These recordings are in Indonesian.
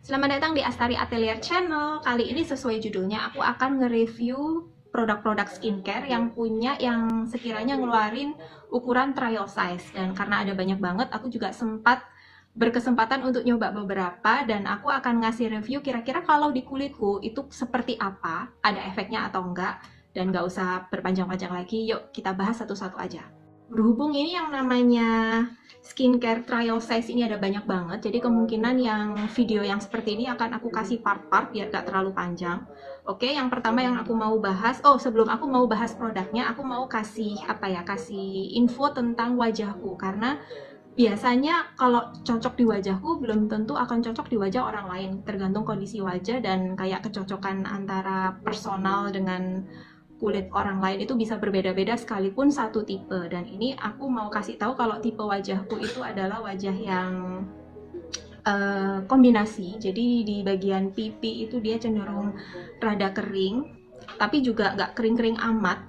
Selamat datang di Astari Atelier Channel. Kali ini sesuai judulnya, aku akan nge-review produk-produk skincare yang sekiranya ngeluarin ukuran trial size. Dan karena ada banyak banget, aku juga sempat berkesempatan untuk nyoba beberapa, dan aku akan ngasih review kira-kira kalau di kulitku itu seperti apa, ada efeknya atau enggak. Dan gak usah berpanjang-panjang lagi, yuk kita bahas satu-satu aja. Berhubung ini yang namanya skincare trial size ini ada banyak banget, jadi kemungkinan yang video yang seperti ini akan aku kasih part-part biar gak terlalu panjang. Oke, yang pertama yang aku mau bahas, sebelum aku mau bahas produknya, aku mau kasih kasih info tentang wajahku, karena biasanya kalau cocok di wajahku belum tentu akan cocok di wajah orang lain, tergantung kondisi wajah dan kayak kecocokan antara personal dengan kulit orang lain itu bisa berbeda-beda sekalipun satu tipe. Dan ini aku mau kasih tahu kalau tipe wajahku itu adalah wajah yang kombinasi. Jadi di bagian pipi itu dia cenderung rada kering, tapi juga nggak kering-kering amat.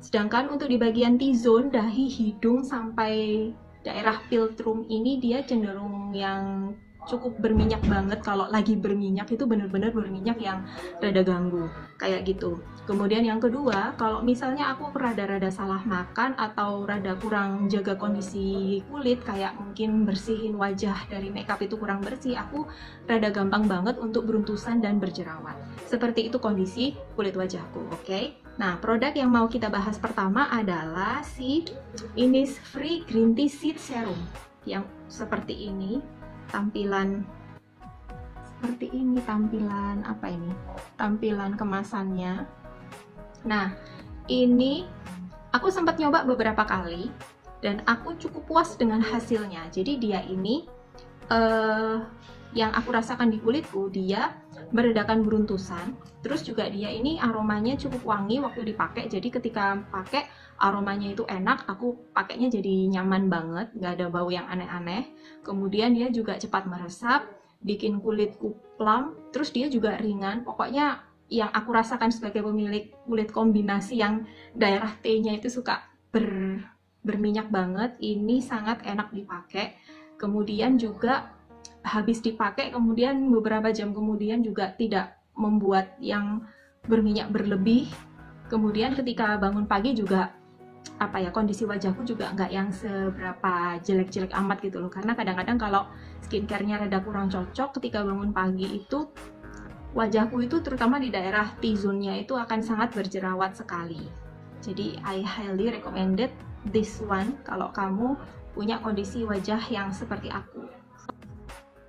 Sedangkan untuk di bagian T-zone, dahi, hidung, sampai daerah philtrum ini dia cenderung yang cukup berminyak banget. Kalau lagi berminyak itu bener-bener berminyak yang rada ganggu, kayak gitu. Kemudian yang kedua, kalau misalnya aku rada-rada salah makan atau rada kurang jaga kondisi kulit, kayak mungkin bersihin wajah dari makeup itu kurang bersih, aku rada gampang banget untuk beruntusan dan berjerawat. Seperti itu kondisi kulit wajahku, oke? Nah, produk yang mau kita bahas pertama adalah si Innisfree Green Tea Sheet Serum yang seperti ini. Tampilan kemasannya. Nah, ini aku sempat nyoba beberapa kali dan aku cukup puas dengan hasilnya. Jadi dia ini yang aku rasakan di kulitku, dia meredakan beruntusan, terus juga dia ini aromanya cukup wangi waktu dipakai. Jadi ketika pakai aromanya itu enak, aku pakainya jadi nyaman banget, nggak ada bau yang aneh-aneh. Kemudian dia juga cepat meresap, bikin kulitku plump, terus dia juga ringan. Pokoknya yang aku rasakan sebagai pemilik kulit kombinasi yang daerah T-nya itu suka berminyak banget, ini sangat enak dipakai. Kemudian juga habis dipakai, kemudian beberapa jam kemudian juga tidak membuat yang berminyak berlebih. Kemudian ketika bangun pagi juga kondisi wajahku juga nggak yang seberapa jelek-jelek amat gitu loh, karena kadang-kadang kalau skincare-nya rada kurang cocok, ketika bangun pagi itu wajahku itu terutama di daerah T-zone-nya itu akan sangat berjerawat sekali. Jadi I highly recommended this one kalau kamu punya kondisi wajah yang seperti aku.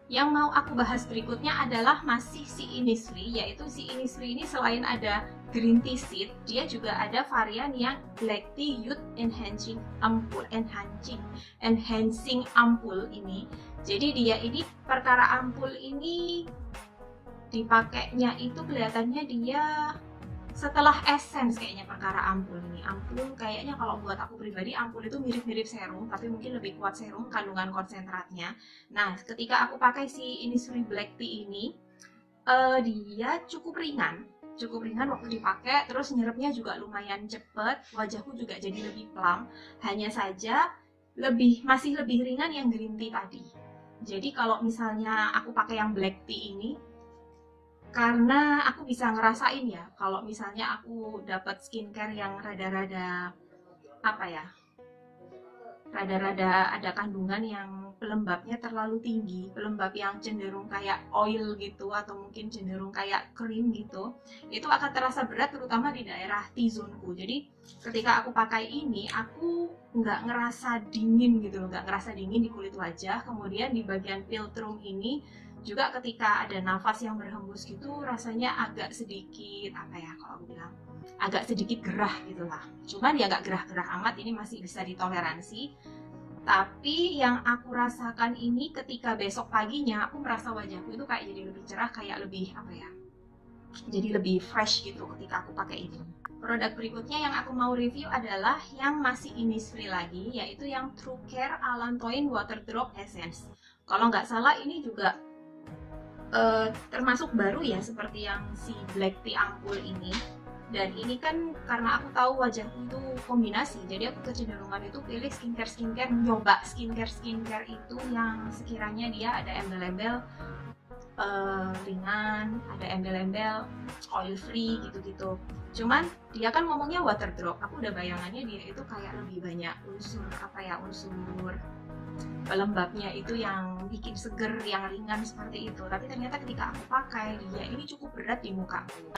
Yang mau aku bahas berikutnya adalah masih si Innisfree, yaitu si Innisfree ini selain ada Green Tea Sheet, dia juga ada varian yang Black Tea Youth Enhancing Ampule ini. Jadi dia ini perkara ampul ini dipakainya itu kelihatannya dia setelah essence kayaknya perkara ampul ini. Ampul kayaknya kalau buat aku pribadi, ampul itu mirip-mirip serum, tapi mungkin lebih kuat serum kandungan konsentratnya. Nah, ketika aku pakai si Innisfree Black Tea ini, dia cukup ringan waktu dipakai, terus nyerapnya juga lumayan cepet, wajahku juga jadi lebih plump. Hanya saja masih lebih ringan yang green tea tadi. Jadi kalau misalnya aku pakai yang black tea ini, karena aku bisa ngerasain ya, kalau misalnya aku dapat skincare yang rada-rada ada kandungan yang pelembabnya terlalu tinggi, pelembab yang cenderung kayak oil gitu, atau mungkin cenderung kayak krim gitu, itu akan terasa berat terutama di daerah T-zone-ku. Jadi ketika aku pakai ini, aku nggak ngerasa dingin gitu loh, nggak ngerasa dingin di kulit wajah. Kemudian di bagian philtrum ini juga ketika ada nafas yang berhembus gitu, rasanya agak sedikit kalau aku bilang agak sedikit gerah gitulah. Cuman ya nggak gerah-gerah amat, ini masih bisa ditoleransi. Tapi yang aku rasakan ini ketika besok paginya aku merasa wajahku itu kayak jadi lebih cerah, kayak lebih jadi lebih fresh gitu ketika aku pakai ini. Produk berikutnya yang aku mau review adalah yang masih Innisfree lagi, yaitu yang True Care Allantoin Water Drop Essence. Kalau nggak salah ini juga termasuk baru ya, seperti yang si Black Tea Ampul ini. Dan ini kan karena aku tahu wajahku itu kombinasi, jadi aku kecenderungan itu pilih nyoba skincare itu yang sekiranya dia ada embel-embel ringan, ada embel-embel, oil free gitu-gitu. Cuman dia kan ngomongnya water drop, aku udah bayangannya dia itu kayak lebih banyak unsur unsur pelembabnya itu yang bikin seger, yang ringan seperti itu. Tapi ternyata ketika aku pakai dia ini cukup berat di mukaku.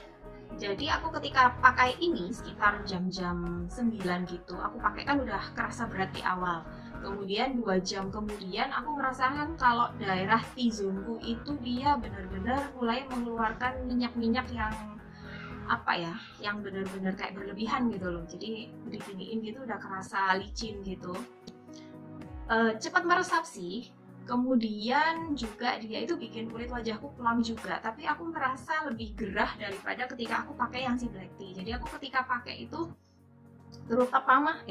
Jadi aku ketika pakai ini sekitar jam-jam 9 gitu, aku pakai kan udah kerasa berat di awal. Kemudian 2 jam kemudian aku merasakan kalau daerah T-zone-ku itu dia benar-benar mulai mengeluarkan minyak-minyak yang yang benar-benar kayak berlebihan gitu loh. Jadi diginiin gitu udah kerasa licin gitu. Cepat meresap sih. Kemudian juga dia itu bikin kulit wajahku plump juga, tapi aku merasa lebih gerah daripada ketika aku pakai yang si black tea. Jadi aku ketika pakai itu terutama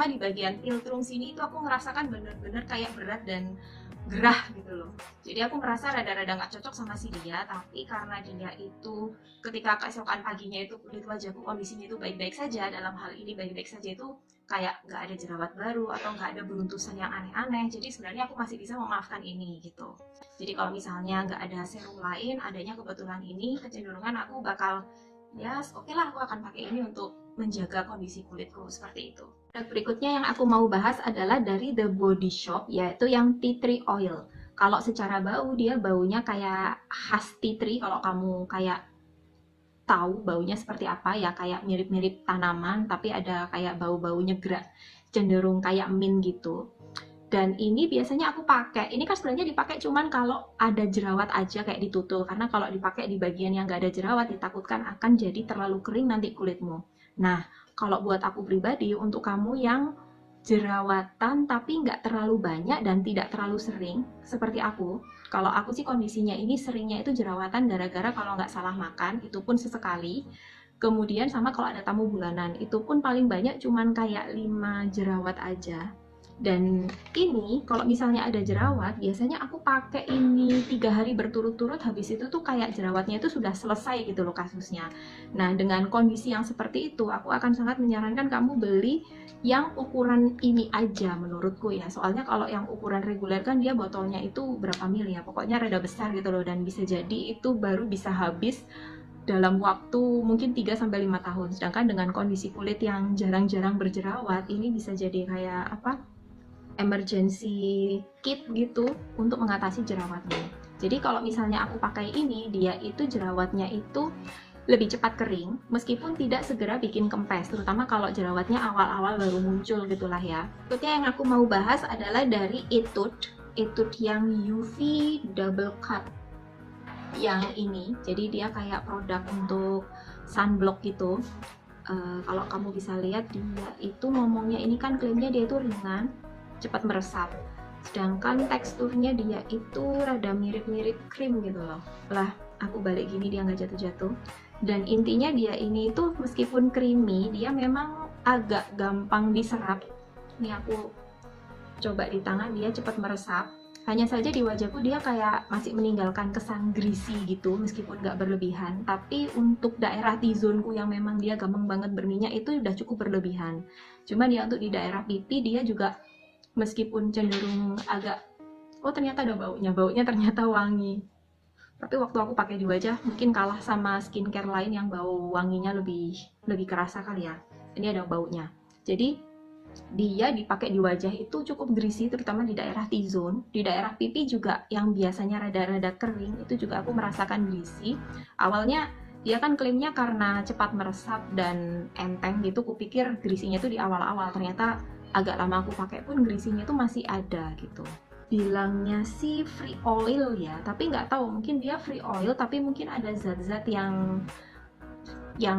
di bagian filtrum sini itu aku merasakan bener-bener kayak berat dan gerah gitu loh. Jadi aku merasa rada-rada nggak cocok sama si dia, tapi karena dia itu ketika keesokan paginya itu kulit wajahku kondisinya itu baik-baik saja, dalam hal ini baik-baik saja itu kayak nggak ada jerawat baru atau nggak ada beruntusan yang aneh-aneh, jadi sebenarnya aku masih bisa memaafkan ini gitu. Jadi kalau misalnya nggak ada serum lain, adanya kebetulan ini, kecenderungan aku bakal oke lah, aku akan pakai ini untuk menjaga kondisi kulitku seperti itu. Dan berikutnya yang aku mau bahas adalah dari The Body Shop, yaitu yang tea tree oil. Kalau secara bau, dia baunya kayak khas tea tree. Kalau kamu kayak tahu baunya seperti apa ya, kayak mirip-mirip tanaman tapi ada kayak bau-baunya gerak, cenderung kayak mint gitu. Dan ini biasanya aku pakai, ini kan sebenarnya dipakai cuman kalau ada jerawat aja kayak ditutul, karena kalau dipakai di bagian yang nggak ada jerawat ditakutkan akan jadi terlalu kering nanti kulitmu. Nah, kalau buat aku pribadi, untuk kamu yang jerawatan tapi nggak terlalu banyak dan tidak terlalu sering seperti aku, kalau aku sih kondisinya ini seringnya itu jerawatan gara-gara kalau nggak salah makan, itu pun sesekali. Kemudian sama kalau ada tamu bulanan, itu pun paling banyak cuman kayak 5 jerawat aja. Dan ini kalau misalnya ada jerawat, biasanya aku pakai ini 3 hari berturut-turut, habis itu tuh kayak jerawatnya itu sudah selesai gitu loh kasusnya. Nah, dengan kondisi yang seperti itu, aku akan sangat menyarankan kamu beli yang ukuran ini aja menurutku ya. Soalnya kalau yang ukuran reguler kan dia botolnya itu berapa mili ya, pokoknya rada besar gitu loh, dan bisa jadi itu baru bisa habis dalam waktu mungkin 3-5 tahun. Sedangkan dengan kondisi kulit yang jarang-jarang berjerawat, ini bisa jadi kayak emergency kit gitu untuk mengatasi jerawatnya. Jadi kalau misalnya aku pakai ini, dia itu jerawatnya itu lebih cepat kering, meskipun tidak segera bikin kempes, terutama kalau jerawatnya awal-awal baru muncul gitulah ya. Berikutnya yang aku mau bahas adalah dari Etude yang UV Double Cut yang ini. Jadi dia kayak produk untuk sunblock gitu. Kalau kamu bisa lihat, dia itu ngomongnya ini kan klaimnya dia itu ringan, cepat meresap, sedangkan teksturnya dia itu rada mirip-mirip krim gitu loh. Lah, aku balik gini dia nggak jatuh-jatuh. Dan intinya dia ini tuh meskipun creamy, dia memang agak gampang diserap. Ini aku coba di tangan, dia cepat meresap. Hanya saja di wajahku dia kayak masih meninggalkan kesan greasy gitu, meskipun nggak berlebihan. Tapi untuk daerah T-zone-ku yang memang dia gampang banget berminyak itu udah cukup berlebihan. Cuman ya untuk di daerah pipi dia juga meskipun cenderung agak, ternyata ada baunya ternyata wangi. Tapi waktu aku pakai di wajah mungkin kalah sama skincare lain yang bau wanginya lebih kerasa kali ya. Ini ada baunya. Jadi dia dipakai di wajah itu cukup greasy, terutama di daerah T-zone. Di daerah pipi juga yang biasanya rada-rada kering itu juga aku merasakan greasy. Awalnya dia kan klaimnya karena cepat meresap dan enteng gitu, kupikir greasy-nya itu di awal-awal, ternyata agak lama aku pakai pun greasy-nya tuh masih ada gitu. Bilangnya sih free oil ya, tapi nggak tahu, mungkin dia free oil tapi mungkin ada zat-zat yang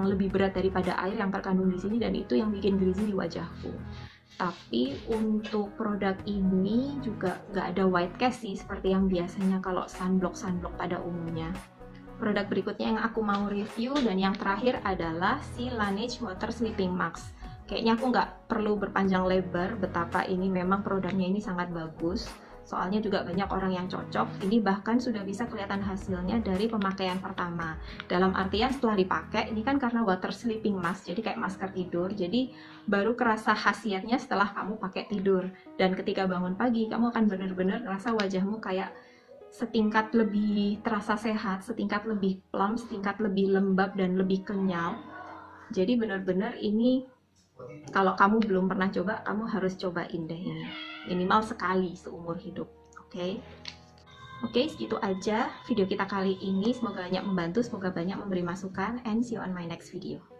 lebih berat daripada air yang terkandung di sini, dan itu yang bikin greasy di wajahku. Tapi untuk produk ini juga nggak ada white cast sih seperti yang biasanya kalau sunblock pada umumnya. Produk berikutnya yang aku mau review dan yang terakhir adalah si Laneige Water Sleeping Mask. Kayaknya aku nggak perlu berpanjang lebar betapa ini memang produknya ini sangat bagus. Soalnya juga banyak orang yang cocok. Ini bahkan sudah bisa kelihatan hasilnya dari pemakaian pertama. Dalam artian setelah dipakai, ini kan karena water sleeping mask, jadi kayak masker tidur. Jadi baru kerasa khasiatnya setelah kamu pakai tidur. Dan ketika bangun pagi, kamu akan benar-benar ngerasa wajahmu kayak setingkat lebih terasa sehat, setingkat lebih plump, setingkat lebih lembab dan lebih kenyal. Jadi benar-benar ini kalau kamu belum pernah coba, kamu harus cobain deh ini. Minimal sekali seumur hidup. Oke? Oke, segitu aja video kita kali ini. Semoga banyak membantu, semoga banyak memberi masukan, and see you on my next video.